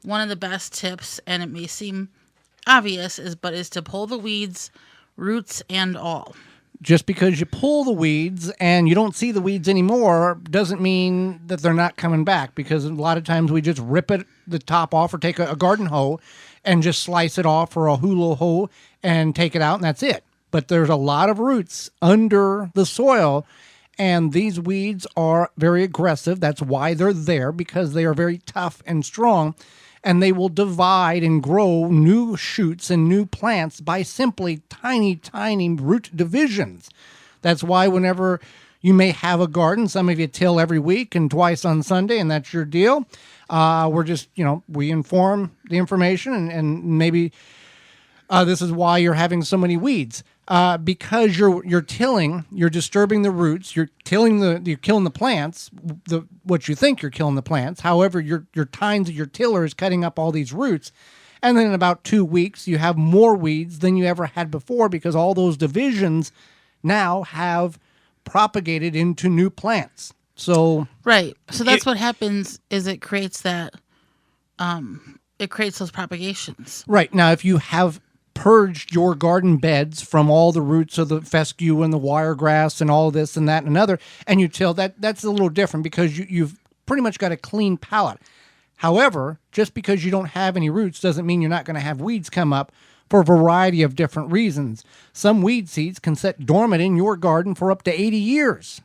one of the best tips, and it may seem obvious, is to pull the weeds, roots and all. Just because you pull the weeds and you don't see the weeds anymore doesn't mean that they're not coming back, because a lot of times we just rip the top off, or take a garden hoe and just slice it off, or a hula hoe, and take it out, and that's it. But there's a lot of roots under the soil, and these weeds are very aggressive. That's why they're there, because they are very tough and strong, and they will divide and grow new shoots and new plants by simply tiny, tiny root divisions. That's why whenever you may have a garden, some of you till every week and twice on Sunday, and that's your deal. We're just, we inform the information, and maybe this is why you're having so many weeds. Because you're tilling, you're disturbing the roots, you're killing the plants, what you think you're killing the plants. However, your tines of your tiller is cutting up all these roots. And then in about 2 weeks, you have more weeds than you ever had before, because all those divisions now have propagated into new plants. So right. So that's what happens, is it creates that, it creates those propagations. Right. Now, if you have purged your garden beds from all the roots of the fescue and the wiregrass and all this and that and another, and you till, that's a little different, because you've pretty much got a clean palette. However, just because you don't have any roots doesn't mean you're not going to have weeds come up, for a variety of different reasons. Some weed seeds can sit dormant in your garden for up to 80 years.